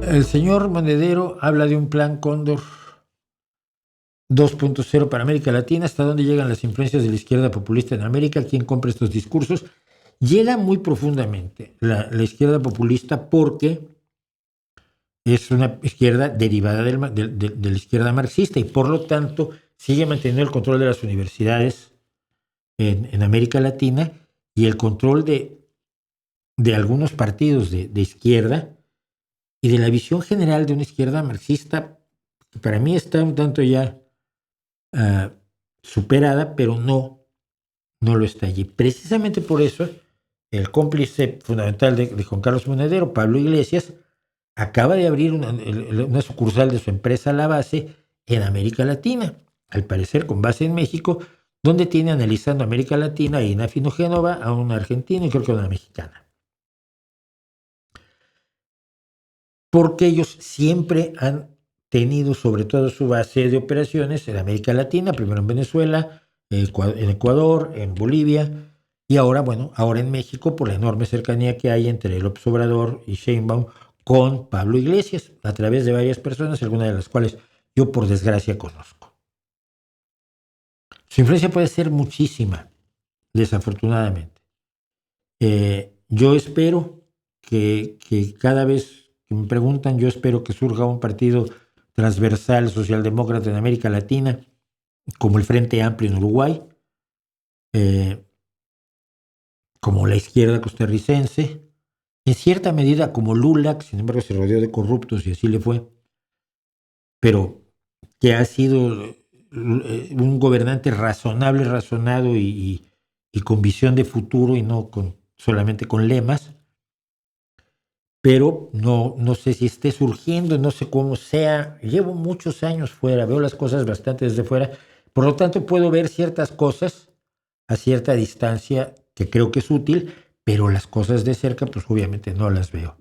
El señor Monedero habla de un plan Cóndor 2.0 para América Latina. ¿Hasta dónde llegan las influencias de la izquierda populista en América? ¿Quién compra estos discursos? Llega muy profundamente la izquierda populista porque es una izquierda derivada de la izquierda marxista y por lo tanto sigue manteniendo el control de las universidades en América Latina y el control de algunos partidos de izquierda y de la visión general de una izquierda marxista que para mí está un tanto ya superada, pero no lo está allí. Precisamente por eso, el cómplice fundamental de Juan Carlos Monedero, Pablo Iglesias, acaba de abrir una sucursal de su empresa La Base en América Latina, al parecer con base en México, donde tiene analizando América Latina a Ina Finogénova, a una argentina y creo que a una mexicana. Porque ellos siempre han tenido sobre todo su base de operaciones en América Latina, primero en Venezuela, en Ecuador, en Bolivia, y ahora, bueno, ahora en México por la enorme cercanía que hay entre López Obrador y Sheinbaum con Pablo Iglesias, a través de varias personas, algunas de las cuales yo por desgracia conozco. Su influencia puede ser muchísima, desafortunadamente. Yo espero que cada vez que me preguntan, yo espero que surja un partido transversal socialdemócrata en América Latina, como el Frente Amplio en Uruguay, como la izquierda costarricense, en cierta medida como Lula, que sin embargo se rodeó de corruptos y así le fue, pero que ha sido un gobernante razonable, razonado y con visión de futuro y no solamente con lemas, pero no sé si esté surgiendo, no sé cómo sea. Llevo muchos años fuera, veo las cosas bastante desde fuera, por lo tanto puedo ver ciertas cosas a cierta distancia que creo que es útil, pero las cosas de cerca pues obviamente no las veo.